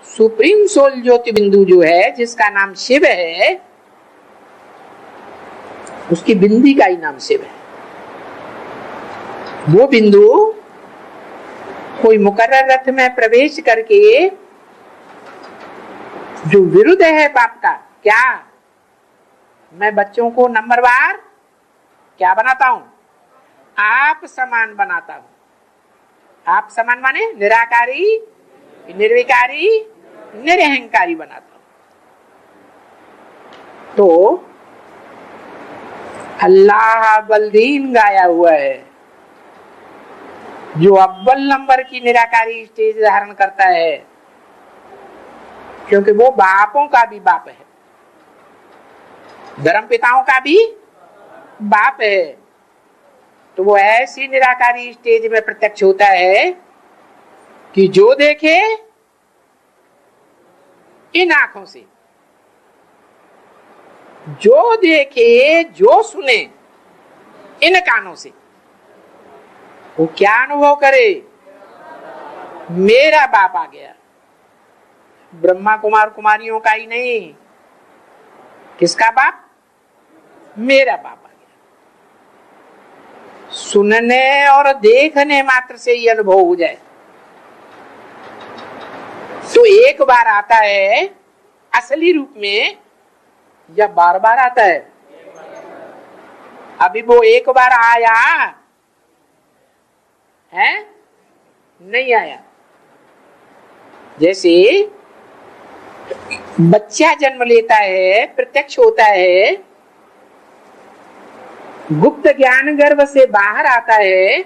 Supreme soul ज्योति बिंदु जो है, जिसका नाम शिव है, उसकी बिंदी का ही नाम शिव है। वो बिंदु कोई मुकर्रर रथ में प्रवेश करके जो विरुद्ध है पाप का, क्या मैं बच्चों को नंबरवार क्या बनाता हूं? आप समान बनाता हूं। आप समान माने निराकारी, निर्विकारी, निरहंकारी बनाता हूं। तो अल्लाह बलदीन गाया हुआ है, जो अव्वल नंबर की निराकारी स्टेज धारण करता है, क्योंकि वो बापों का भी बाप है, धर्म पिताओं का भी बाप है। तो वो ऐसी निराकारी स्टेज में प्रत्यक्ष होता है कि जो देखे इन आंखों से, जो देखे, जो सुने इन कानों से, वो क्या अनुभव करे? मेरा बाप आ गया। ब्रह्मा कुमार कुमारियों का ही नहीं, किसका बाप? मेरा बाप आ गया। सुनने और देखने मात्र से ही अनुभव हो जाए तो एक बार आता है असली रूप में या बार बार आता है? अभी वो एक बार आया है, नहीं आया। जैसे बच्चा जन्म लेता है, प्रत्यक्ष होता है, गुप्त ज्ञान गर्भ से बाहर आता है,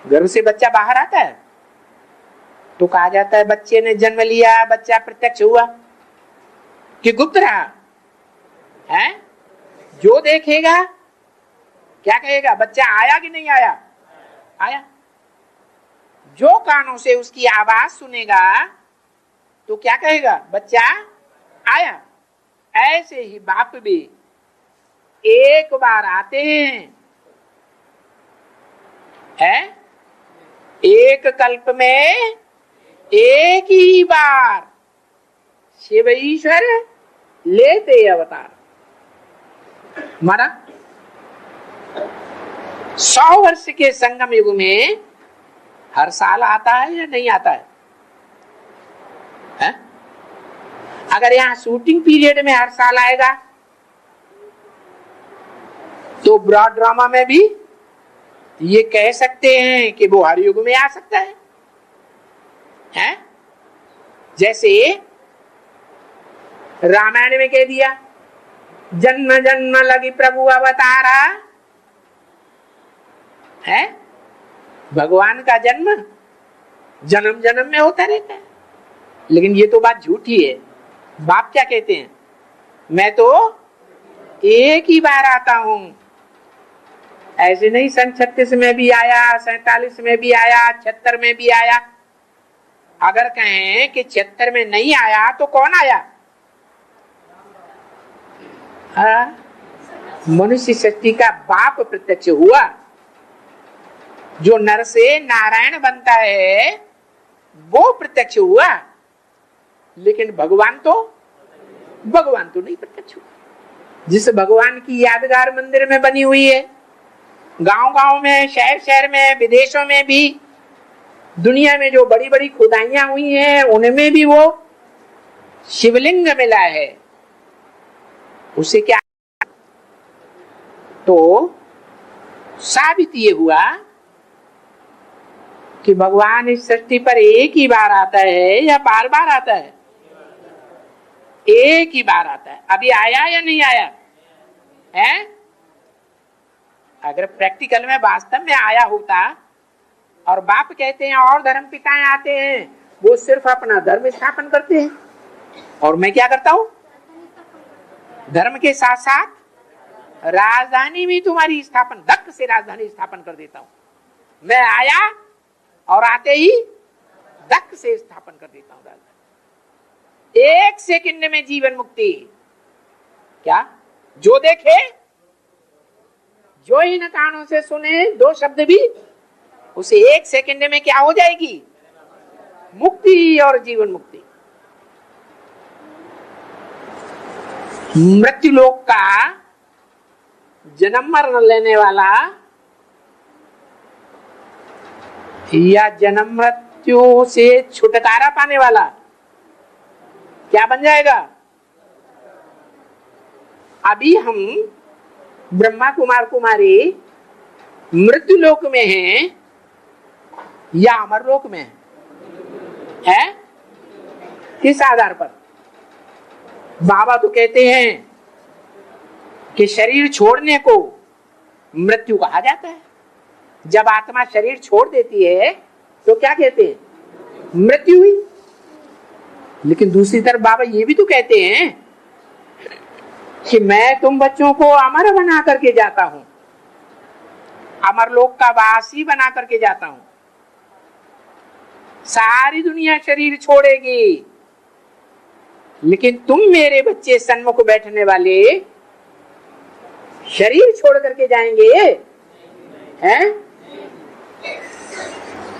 गर्भ से बच्चा बाहर आता है तो कहा जाता है बच्चे ने जन्म लिया, बच्चा प्रत्यक्ष हुआ कि गुप्त रहा है? जो देखेगा क्या कहेगा? बच्चा आया कि नहीं आया? आया। जो कानों से उसकी आवाज सुनेगा तो क्या कहेगा? बच्चा आया। ऐसे ही बाप भी एक बार आते हैं, एक कल्प में एक ही बार शिव ईश्वर लेते अवतार। माना 100 वर्ष के संगम युग में हर साल आता है या नहीं आता है? अगर यहां शूटिंग पीरियड में हर साल आएगा तो ब्रॉड ड्रामा में भी ये कह सकते हैं कि वो हर युग में आ सकता है, हैं? जैसे रामायण में कह दिया जन्म जन्म लगी प्रभु अवतारा है। भगवान का जन्म जन्म जन्म में होता रहता है, लेकिन ये तो बात झूठी है। बाप क्या कहते हैं? मैं तो एक ही बार आता हूं। ऐसे नहीं सन 36 में भी आया, 47 में भी आया, 76 में भी आया। अगर कहें कि 76 में नहीं आया तो कौन आया? मनुष्य सृष्टि का बाप प्रत्यक्ष हुआ। जो नर से नारायण बनता है वो प्रत्यक्ष हुआ, लेकिन भगवान तो नहीं प्रत्यक्ष हुआ। जिस भगवान की यादगार मंदिर में बनी हुई है, गांव-गांव में, शहर-शहर में, विदेशों में भी, दुनिया में जो बड़ी बड़ी खुदाइयां हुई हैं उनमें भी वो शिवलिंग मिला है। उसे क्या तो साबित ये हुआ कि भगवान इस सृष्टि पर एक ही बार आता है या बार बार आता है? एक ही बार आता है। अभी आया या नहीं आया है? अगर प्रैक्टिकल में वास्तव में आया होता, और बाप कहते हैं और धर्म पिताएं आते हैं, वो सिर्फ अपना धर्म स्थापन करते हैं, और मैं क्या करता हूं? धर्म के साथ साथ राजधानी भी तुम्हारी स्थापन, धक से राजधानी स्थापन कर देता हूं। मैं आया और आते ही धक से स्थापन कर देता हूं राजधानी। 1 सेकंड में जीवन मुक्ति। क्या? जो देखे, जो इन कानों से सुने, 2 शब्द भी, उसे 1 सेकंड में क्या हो जाएगी? मुक्ति और जीवन मुक्ति। मृत्यु लोक का जन्म मरण लेने वाला या जन्म मृत्यु से छुटकारा पाने वाला क्या बन जाएगा? अभी हम ब्रह्मा कुमार कुमारी मृत्यु लोक में हैं या अमर लोक में है? किस आधार पर? बाबा तो कहते हैं कि शरीर छोड़ने को मृत्यु कहा जाता है। जब आत्मा शरीर छोड़ देती है तो क्या कहते हैं? मृत्यु हुई। लेकिन दूसरी तरफ बाबा ये भी तो कहते हैं कि मैं तुम बच्चों को अमर बना करके जाता हूं, अमर लोक का वासी बना करके जाता हूं। सारी दुनिया शरीर छोड़ेगी, लेकिन तुम मेरे बच्चे सन्मुख बैठने वाले शरीर छोड़ करके जाएंगे हैं?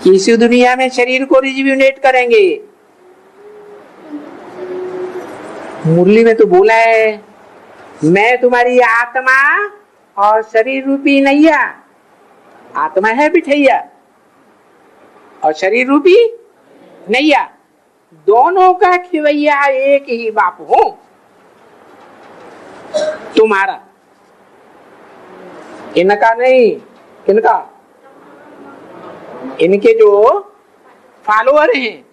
इसी दुनिया में शरीर को रिजुविनेट करेंगे। मुरली में तो बोला है, मैं तुम्हारी आत्मा और शरीर रूपी नैया। आत्मा है बिठैया और शरीर रूपी नैया, दोनों का खिवैया एक ही बाप हो तुम्हारा। इनका नहीं, किनका? इनके जो फॉलोअर हैं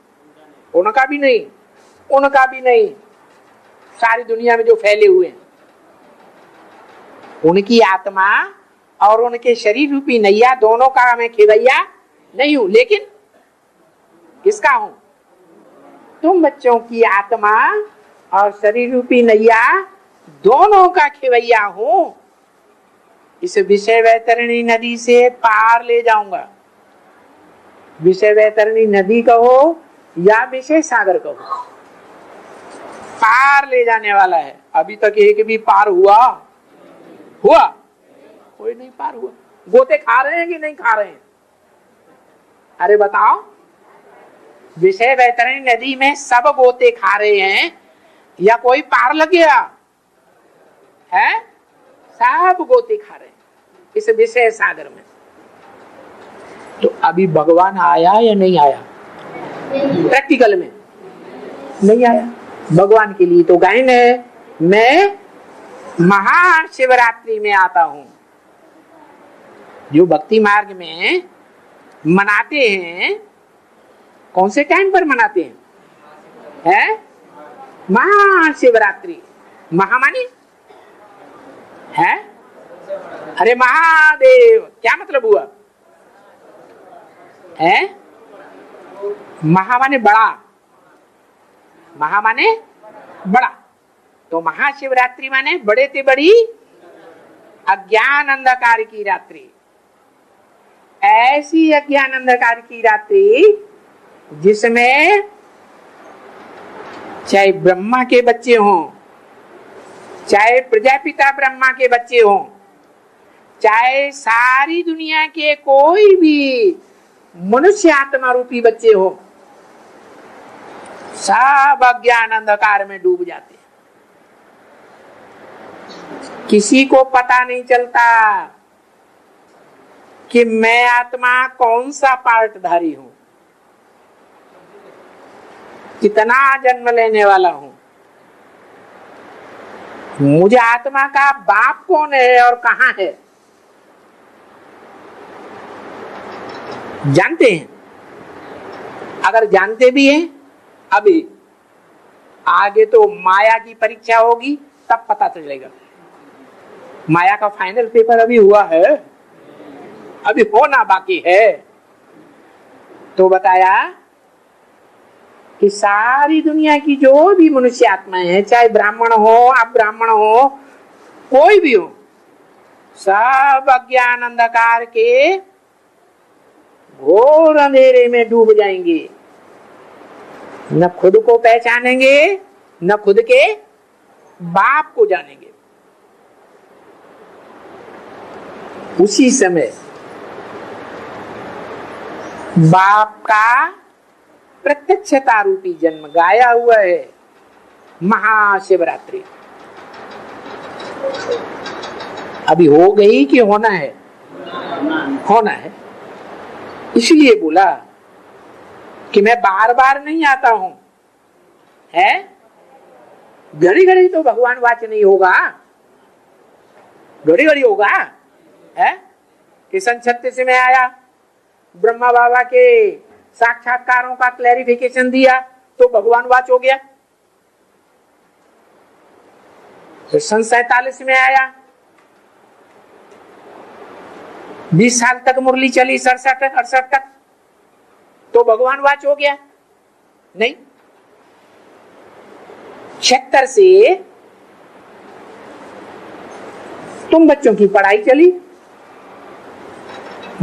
उनका भी नहीं, उनका भी नहीं, सारी दुनिया में जो फैले हुए हैं उनकी आत्मा और उनके शरीर रूपी नैया, दोनों का मैं खिवैया नहीं हूं। लेकिन किसका हूं? तुम बच्चों की आत्मा और शरीर रूपी नैया दोनों का खिवैया हूं। इस विषय वैतरणी नदी से पार ले जाऊंगा। विषय वैतरणी नदी कहो या विषय सागर कहो, पार ले जाने वाला है। अभी तक एक भी पार हुआ? कोई नहीं पार हुआ। गोते खा रहे हैं कि नहीं खा रहे हैं? अरे बताओ, विषय वैतरणी नदी में सब गोते खा रहे हैं या कोई पार लग गया है? सब गोते खा रहे हैं इस विषय सागर में। तो अभी भगवान आया या नहीं आया? प्रैक्टिकल में नहीं आया। भगवान के लिए तो गायन है, मैं महाशिवरात्रि में आता हूं। जो भक्ति मार्ग में मनाते हैं, कौन से टाइम पर मनाते हैं? है महाशिवरात्रि। महामानी है? अरे महादेव, क्या मतलब हुआ? है महा माने बड़ा, महा माने बड़ा। तो महाशिवरात्रि माने बड़े से बड़ी अज्ञान अंधकार की रात्रि। ऐसी अज्ञान अंधकार की रात्रि जिसमें चाहे ब्रह्मा के बच्चे हों, चाहे प्रजापिता ब्रह्मा के बच्चे हों, चाहे सारी दुनिया के कोई भी मनुष्य आत्मा रूपी बच्चे हो, सब अज्ञान अंधकार में डूब जाते हैं। किसी को पता नहीं चलता कि मैं आत्मा कौन सा पार्टधारी हूं, कितना जन्म लेने वाला हूं, मुझे आत्मा का बाप कौन है और कहां है, जानते हैं? अगर जानते भी हैं, अभी आगे तो माया की परीक्षा होगी तब पता चलेगा। माया का फाइनल पेपर अभी हुआ है, अभी होना बाकी है। तो बताया कि सारी दुनिया की जो भी मनुष्य आत्माएं हैं, चाहे ब्राह्मण हो अब्राह्मण हो, कोई भी हो, सब अज्ञान अंधकार के घोर अंधेरे में डूब जाएंगे। न खुद को पहचानेंगे, न खुद के बाप को जानेंगे। उसी समय बाप का प्रत्यक्षता रूपी जन्म गाया हुआ है महाशिवरात्रि। अभी हो गई कि होना है? होना है। इसलिए बोला कि मैं बार बार नहीं आता हूं, है घड़ी घड़ी तो भगवान वाच नहीं होगा, घड़ी घड़ी होगा है कि सन 36 में आया, ब्रह्मा बाबा के साक्षात्कारों का क्लैरिफिकेशन दिया तो भगवान वाच हो गया। फिर सन 47 में आया, 20 साल तक मुरली चली, 67-68 तक, तो भगवान वाच हो गया? नहीं। 76 से तुम बच्चों की पढ़ाई चली,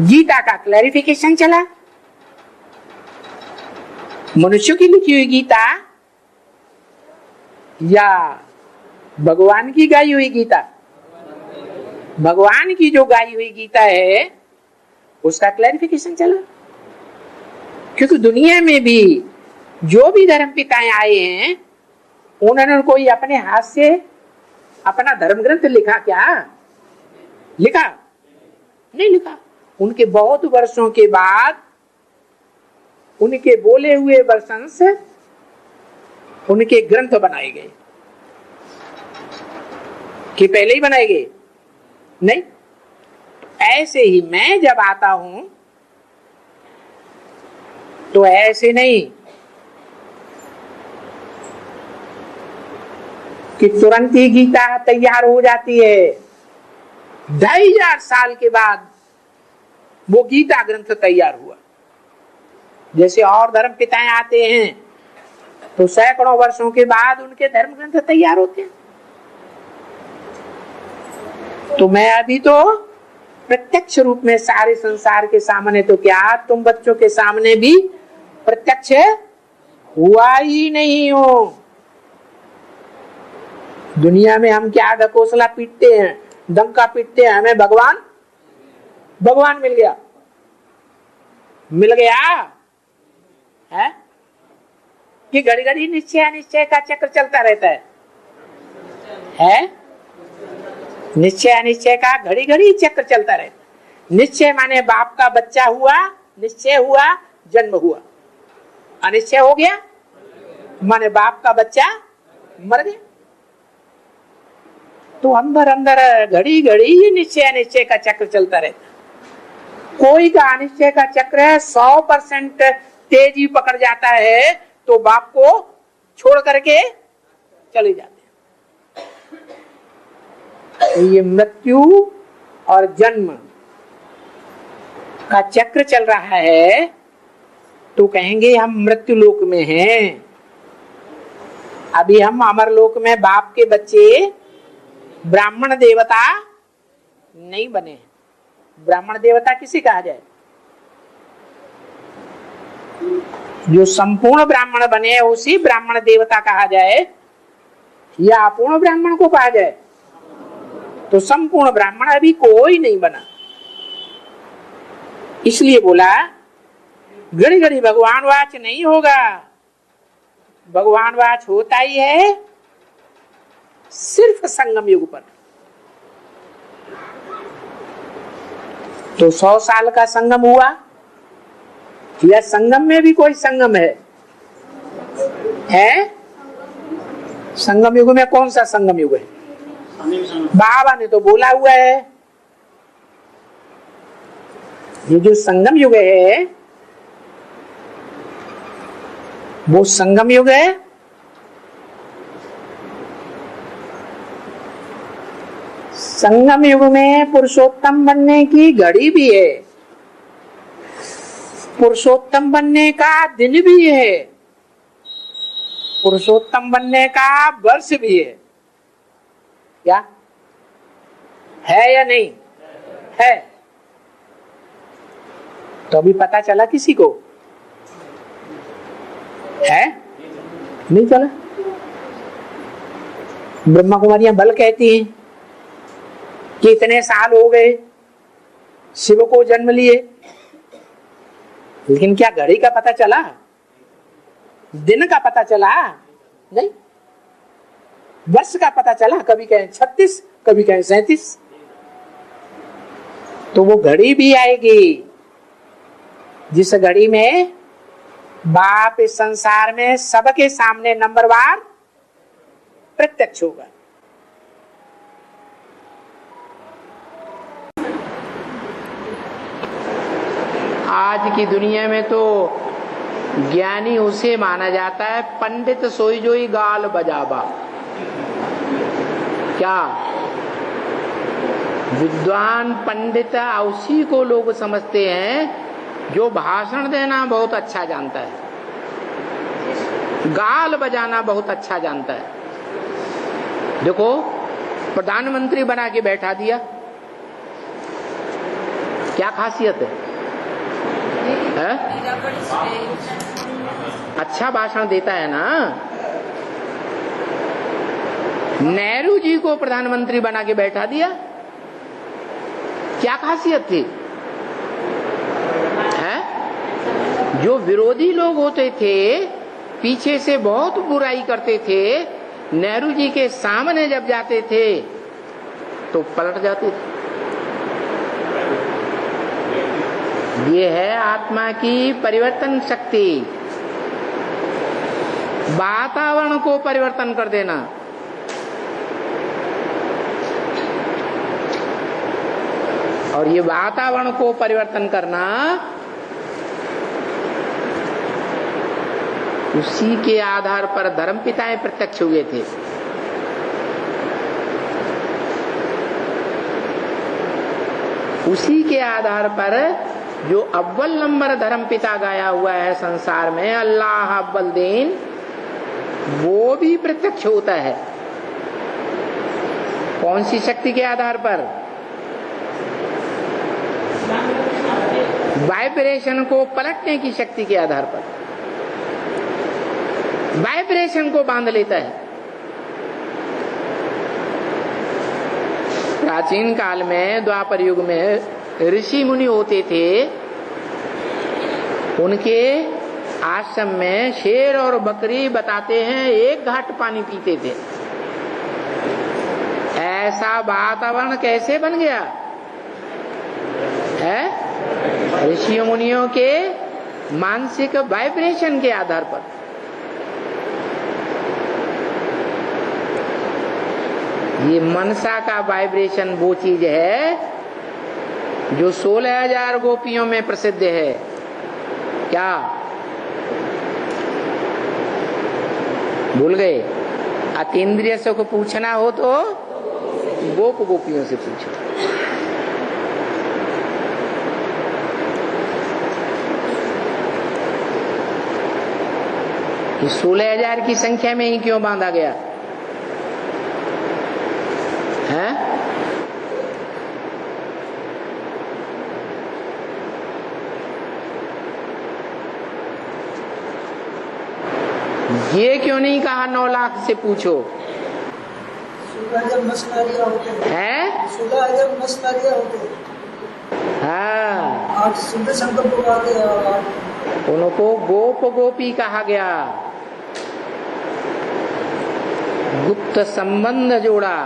गीता का क्लैरिफिकेशन चला, मनुष्यों की लिखी हुई गीता या भगवान की गाई हुई गीता? भगवान की जो गाई हुई गीता है उसका क्लैरिफिकेशन चला। क्योंकि दुनिया में भी जो भी धर्म पिताएं आए हैं उन्होंने कोई अपने हाथ से अपना धर्म ग्रंथ लिखा क्या? लिखा नहीं लिखा। उनके बहुत वर्षों के बाद उनके बोले हुए वर्षन से उनके ग्रंथ बनाए गए कि पहले ही बनाए गए? नहीं। ऐसे ही मैं जब आता हूं तो ऐसे नहीं कि तुरंत ही गीता तैयार हो जाती है। 2500 साल के बाद वो गीता ग्रंथ तैयार हुआ। जैसे और धर्म पिताएं आते हैं तो सैकड़ों वर्षों के बाद उनके धर्म ग्रंथ तैयार होते हैं। तो मैं अभी तो प्रत्यक्ष रूप में सारे संसार के सामने, तो क्या तुम बच्चों के सामने भी प्रत्यक्ष हुआ ही नहीं हो। दुनिया में हम क्या ढकोसला पीटते हैं, डंका पीटते हैं, हमें भगवान भगवान मिल गया, मिल गया है कि घड़ी घड़ी निश्चय अनिश्चय का चक्र चलता रहता है? निश्चय अनिश्चय का घड़ी घड़ी चक्र चलता रहता। निश्चय माने बाप का बच्चा हुआ, निश्चय हुआ, जन्म हुआ। अनिश्चय हो गया माने बाप का बच्चा मर गया। तो अंदर अंदर घड़ी घड़ी निश्चय अनिश्चय का चक्र चलता रहता। कोई का अनिश्चय का चक्र 100% तेजी पकड़ जाता है तो बाप को छोड़ करके चले जाते हैं। तो ये मृत्यु और जन्म का चक्र चल रहा है तो कहेंगे हम मृत्यु लोक में हैं। अभी हम अमर लोक में बाप के बच्चे ब्राह्मण देवता नहीं बने। ब्राह्मण देवता किसे कहा जाए? जो संपूर्ण ब्राह्मण बने उसी ब्राह्मण देवता कहा जाए या अपूर्ण ब्राह्मण को कहा जाए? तो संपूर्ण ब्राह्मण अभी कोई नहीं बना। इसलिए बोला घड़ी घड़ी भगवान वाच नहीं होगा। भगवान वाच होता ही है सिर्फ संगम युग पर। तो 100 साल का संगम हुआ या संगम में भी कोई संगम है? संगम युग में कौन सा संगम युग है? बाबा ने तो बोला हुआ है ये जो संगम युग है वो संगम युग है। संगम युग में पुरुषोत्तम बनने की घड़ी भी है, पुरुषोत्तम बनने का दिन भी है, पुरुषोत्तम बनने का वर्ष भी है। क्या है या नहीं है? तो अभी पता चला किसी को? है नहीं चला। ब्रह्मा कुमारियां बल कहती हैं कि इतने साल हो गए शिव को जन्म लिए, लेकिन क्या घड़ी का पता चला? दिन का पता चला नहीं, वर्ष का पता चला, कभी कहें 36, कभी कहें 37। तो वो घड़ी भी आएगी जिस घड़ी में बाप इस संसार में सबके सामने नंबरवार प्रत्यक्ष होगा। आज की दुनिया में तो ज्ञानी उसे माना जाता है पंडित सोई जोई गाल बजाबा। क्या विद्वान पंडित उसी को लोग समझते हैं जो भाषण देना बहुत अच्छा जानता है, गाल बजाना बहुत अच्छा जानता है। देखो प्रधानमंत्री बना के बैठा दिया, क्या खासियत है? अच्छा भाषण देता है ना। नेहरू जी को प्रधानमंत्री बना के बैठा दिया, क्या खासियत थी? है जो विरोधी लोग होते थे, पीछे से बहुत बुराई करते थे, नेहरू जी के सामने जब जाते थे तो पलट जाते थे। ये है आत्मा की परिवर्तन शक्ति, वातावरण को परिवर्तन कर देना। और ये वातावरण को परिवर्तन करना उसी के आधार पर धर्मपिताएं प्रत्यक्ष हुए थे। उसी के आधार पर जो अव्वल नंबर धर्मपिता गाया हुआ है संसार में, अल्लाह अव्वल दीन, वो भी प्रत्यक्ष होता है। कौन सी शक्ति के आधार पर? वाइब्रेशन को पलटने की शक्ति के आधार पर। वाइब्रेशन को बांध लेता है। प्राचीन काल में, द्वापर युग में ऋषि मुनि होते थे, उनके आश्रम में शेर और बकरी बताते हैं एक घाट पानी पीते थे। ऐसा वातावरण कैसे बन गया है? ऋषियों मुनियों के मानसिक वाइब्रेशन के आधार पर। ये मनसा का वाइब्रेशन वो चीज है जो 16,000 गोपियों में प्रसिद्ध है। क्या भूल गए? अतीन्द्रिय सुख पूछना हो तो गोप गोपियों से पूछो। कि 16,000 की संख्या में ही क्यों बांधा गया है? ये क्यों नहीं कहा 9 लाख से पूछो? 16,000 मस्तारिया होते हैं? 16,000 मस्तारिया होते। हाँ, और शुद्ध संकल्प को आते हैं, उनको गोप गोपी कहा गया। गुप्त संबंध जोड़ा।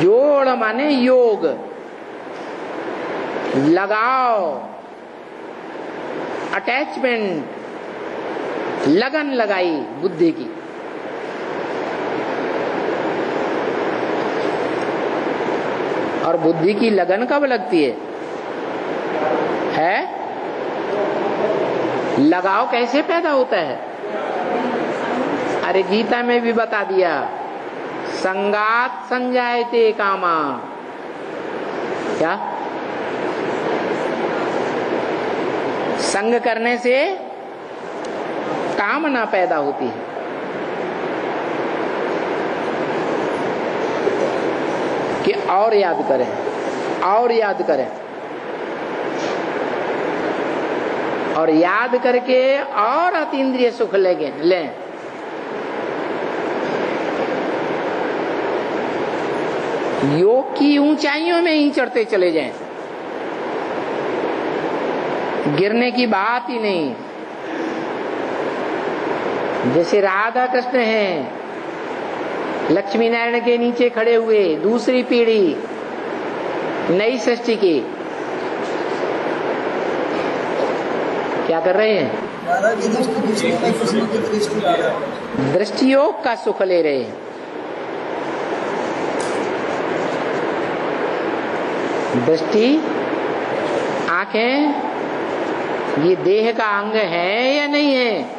जोड़ माने योग, लगाओ, अटैचमेंट, लगन लगाई बुद्धि की। और बुद्धि की लगन कब लगती है? लगाव कैसे पैदा होता है? अरे गीता में भी बता दिया, संगात संजायते कामा। क्या? संग करने से कामना पैदा होती है। कि और याद करें, और याद करें, और याद करके और अतीन्द्रिय सुख लें। योग की ऊंचाइयों में ही चढ़ते चले जाएं, गिरने की बात ही नहीं। जैसे राधा कृष्ण हैं, लक्ष्मी नारायण के नीचे खड़े हुए, दूसरी पीढ़ी नई सृष्टि की, क्या कर रहे हैं? राधा की दृष्टि कृष्ण में, कृष्ण की दृष्टि राधा में। दृष्टि योग का सुख ले रहे हैं। दृष्टि, आंखें, ये देह का अंग है या नहीं है?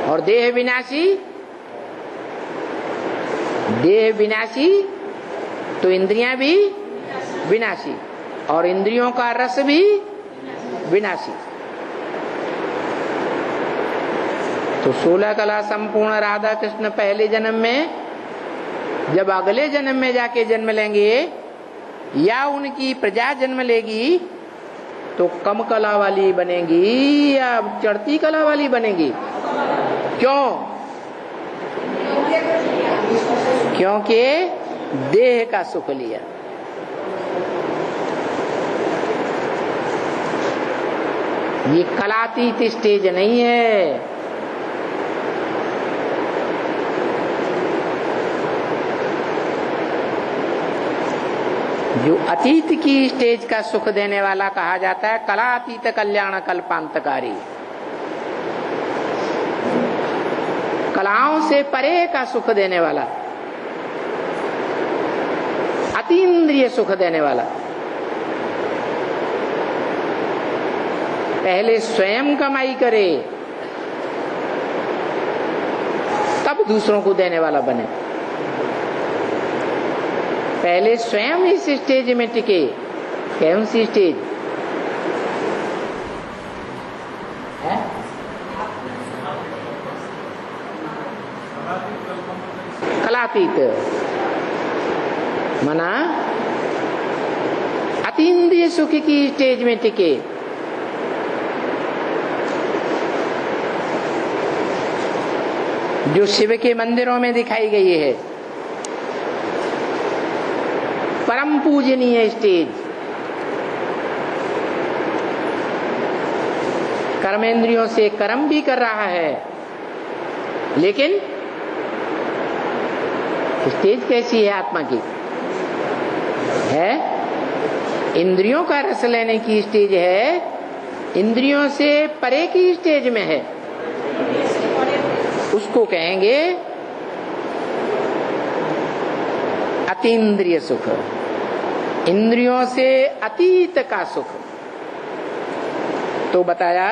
और देह विनाशी, देह विनाशी तो इंद्रियां भी विनाशी, और इंद्रियों का रस भी विनाशी। तो 16 कला संपूर्ण राधा कृष्ण पहले जन्म में, जब अगले जन्म में जाके जन्म लेंगे या उनकी प्रजा जन्म लेगी तो कम कला वाली बनेगी या चढ़ती कला वाली बनेगी? क्यों? क्योंकि देह का सुख लिया। ये कलातीत स्टेज नहीं है। जो अतीत की स्टेज का सुख देने वाला कहा जाता है कलातीत कल्याण कल्पांतकारी। कलाओं से परे का सुख देने वाला, अतीन्द्रिय सुख देने वाला। पहले स्वयं कमाई करे तब दूसरों को देने वाला बने। पहले स्वयं इस स्टेज में टिके। कौन सी स्टेज है? कलातीत मना अतीन्द्रिय सुख की स्टेज में टिके। जो शिव के मंदिरों में दिखाई गई है, परम पूजनीय स्टेज। कर्मेंद्रियों से कर्म भी कर रहा है, लेकिन स्टेज कैसी है आत्मा की? है इंद्रियों का रस लेने की स्टेज है, इंद्रियों से परे की स्टेज में है। उसको कहेंगे अतीन्द्रिय सुख, इंद्रियों से अतीत का सुख। तो बताया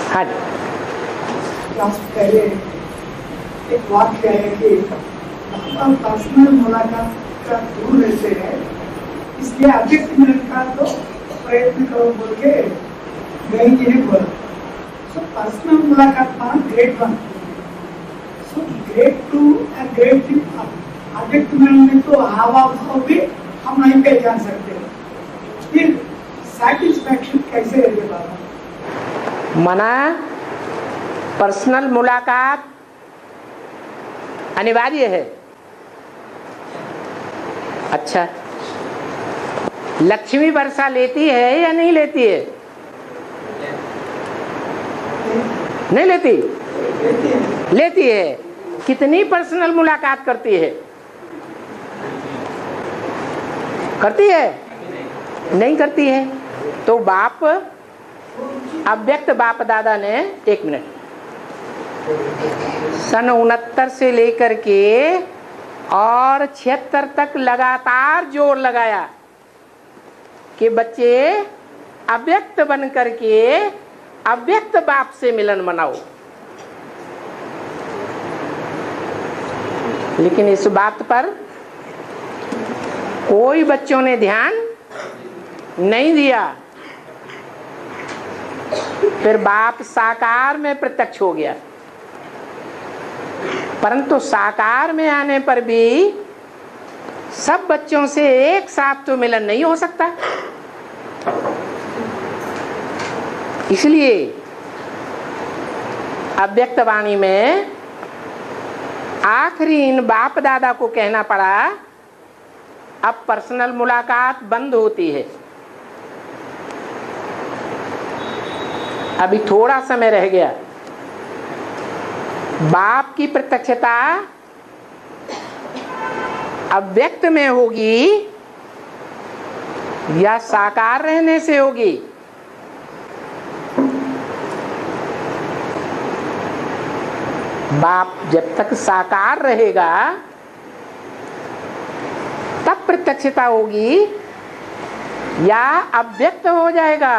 हाँ जी। पहले एक वाक्य है कि हम पर्सनल मुलाकात का दूर रहते हैं, इसलिए अव्यक्त मिलन का तो प्रयत्न करो बोल के गई जी ने बोला। सो पर्सनल मुलाकात माना grade 1, so grade 2 and grade 3 अव्यक्त मिलन में तो हाव भाव भी हम नहीं पहचान सकते। फिर सेटिस्फैक्शन कैसे रहते बाबा? मना पर्सनल मुलाकात अनिवार्य है। अच्छा, लक्ष्मी वर्षा लेती है या नहीं लेती है? नहीं लेती? लेती है। कितनी पर्सनल मुलाकात करती है? करती है? नहीं करती है। तो बाप, अव्यक्त बाप दादा ने, एक मिनट, सन 69 से लेकर के और 76 तक लगातार जोर लगाया कि बच्चे अव्यक्त बन करके अव्यक्त बाप से मिलन मनाओ। लेकिन इस बात पर कोई बच्चों ने ध्यान नहीं दिया। फिर बाप साकार में प्रत्यक्ष हो गया, परंतु साकार में आने पर भी सब बच्चों से एक साथ तो मिलन नहीं हो सकता। इसलिए अव्यक्त वाणी में आखिरी इन बाप दादा को कहना पड़ा, अब पर्सनल मुलाकात बंद होती है। अभी थोड़ा समय रह गया। बाप की प्रत्यक्षता अव्यक्त में होगी या साकार रहने से होगी? बाप जब तक साकार रहेगा तब प्रत्यक्षता होगी या अव्यक्त हो जाएगा?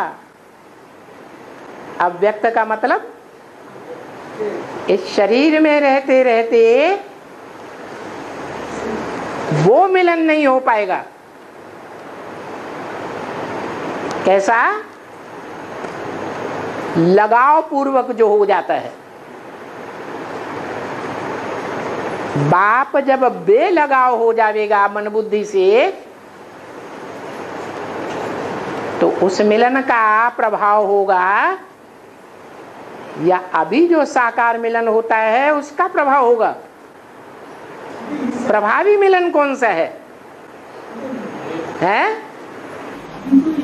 अव्यक्त का मतलब इस शरीर में रहते रहते वो मिलन नहीं हो पाएगा। कैसा? लगाव पूर्वक जो हो जाता है। बाप जब बेलगाव हो जाएगा मन बुद्धि से, तो उस मिलन का प्रभाव होगा या अभी जो साकार मिलन होता है उसका प्रभाव होगा? प्रभावी मिलन कौन सा है?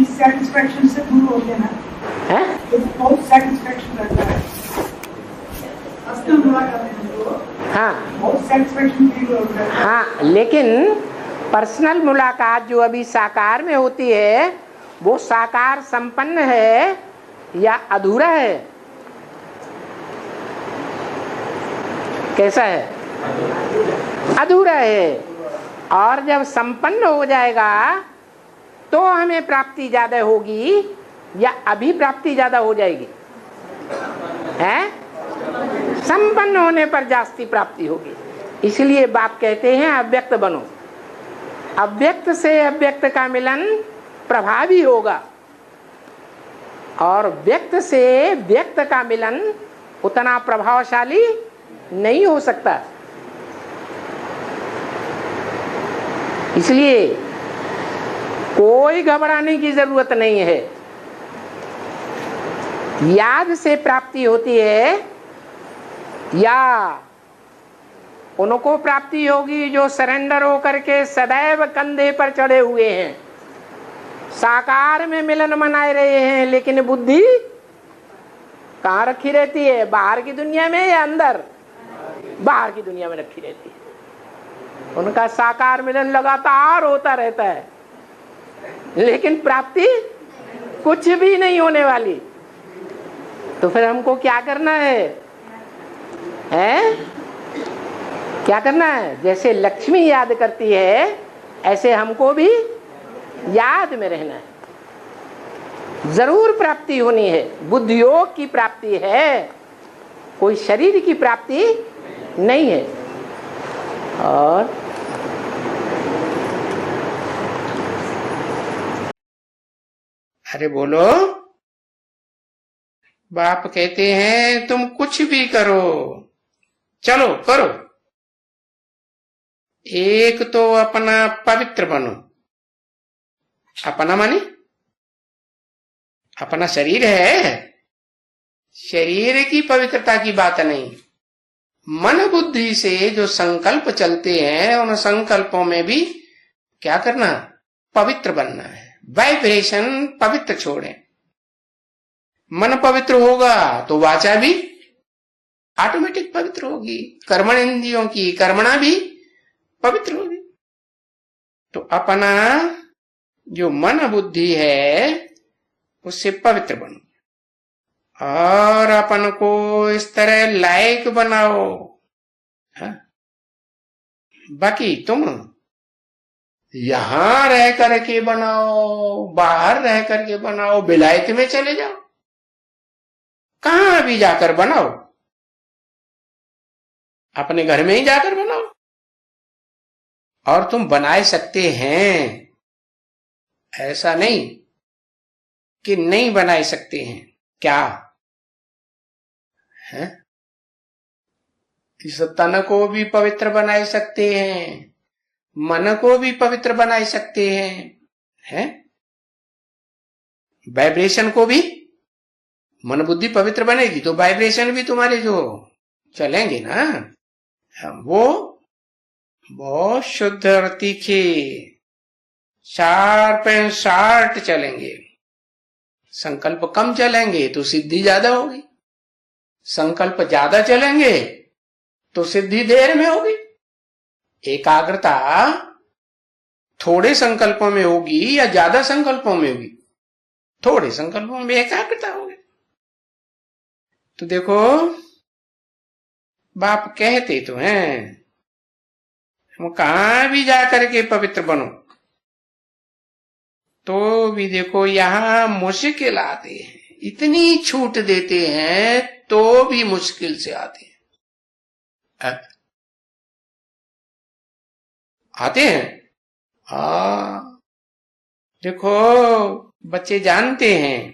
इस सेटिस्फैक्शन से दूर हो गया ना, है? बहुत सेटिस्फैक्शन रहता है असली मुलाकात में, तो हाँ बहुत सेटिस्फैक्शन फील होता है। हाँ, लेकिन पर्सनल मुलाकात जो अभी साकार में होती है वो साकार संपन्न है या अधूरा है? कैसा है? अधूरा है। और जब संपन्न हो जाएगा तो हमें प्राप्ति ज्यादा होगी या अभी प्राप्ति ज्यादा हो जाएगी? है? संपन्न होने पर जास्ती प्राप्ति होगी। इसलिए बाप कहते हैं अव्यक्त बनो। अव्यक्त से अव्यक्त का मिलन प्रभावी होगा और व्यक्त से व्यक्त का मिलन उतना प्रभावशाली नहीं हो सकता। इसलिए कोई घबराने की जरूरत नहीं है। याद से प्राप्ति होती है या उनको प्राप्ति होगी जो सरेंडर होकर के सदैव कंधे पर चढ़े हुए हैं, साकार में मिलन मनाए रहे हैं, लेकिन बुद्धि कहाँ रखी रहती है? बाहर की दुनिया में या अंदर? बाहर की दुनिया में रखी रहती है। उनका साकार मिलन लगातार होता रहता है, लेकिन प्राप्ति कुछ भी नहीं होने वाली। तो फिर हमको क्या करना है? क्या करना है? जैसे लक्ष्मी याद करती है ऐसे हमको भी याद में रहना है। जरूर प्राप्ति होनी है, बुद्धि योग की प्राप्ति है, कोई शरीर की प्राप्ति नहीं है। और अरे बोलो, बाप कहते हैं तुम कुछ भी करो, चलो करो, एक तो अपना पवित्र बनो। अपना माने अपना शरीर है, शरीर की पवित्रता की बात नहीं। मन बुद्धि से जो संकल्प चलते हैं उन संकल्पों में भी क्या करना? पवित्र बनना है। वाइब्रेशन पवित्र छोड़ें। मन पवित्र होगा तो वाचा भी ऑटोमेटिक पवित्र होगी, कर्मण इंद्रियों की कर्मणा भी पवित्र होगी। तो अपना जो मन बुद्धि है उससे पवित्र बनो और अपन को इस तरह लायक बनाओ। हाँ? बाकी तुम यहां रह करके बनाओ, बाहर रह करके बनाओ, विलायत में चले जाओ, कहां भी जाकर बनाओ, अपने घर में ही जाकर बनाओ। और तुम बनाए सकते हैं, ऐसा नहीं कि नहीं बनाए सकते हैं। क्या है? इस तन को भी पवित्र बनाए सकते हैं, मन को भी पवित्र बनाए सकते हैं, वाइब्रेशन को भी। मन बुद्धि पवित्र बनेगी तो वाइब्रेशन भी तुम्हारे जो चलेंगे ना, वो बहुत शुद्ध और तीखे, शार्प एंड शार्ट चलेंगे। संकल्प कम चलेंगे तो सिद्धि ज्यादा होगी, संकल्प ज्यादा चलेंगे तो सिद्धि देर में होगी। एकाग्रता थोड़े संकल्पों में होगी या ज्यादा संकल्पों में होगी? थोड़े संकल्पों में एकाग्रता होगी। तो देखो, बाप कहते तो हैं हम कहां भी जाकर के पवित्र बनो, तो भी देखो यहां मुश्किल आते हैं, इतनी छूट देते हैं तो भी मुश्किल से आते हैं। आते हैं। देखो बच्चे जानते हैं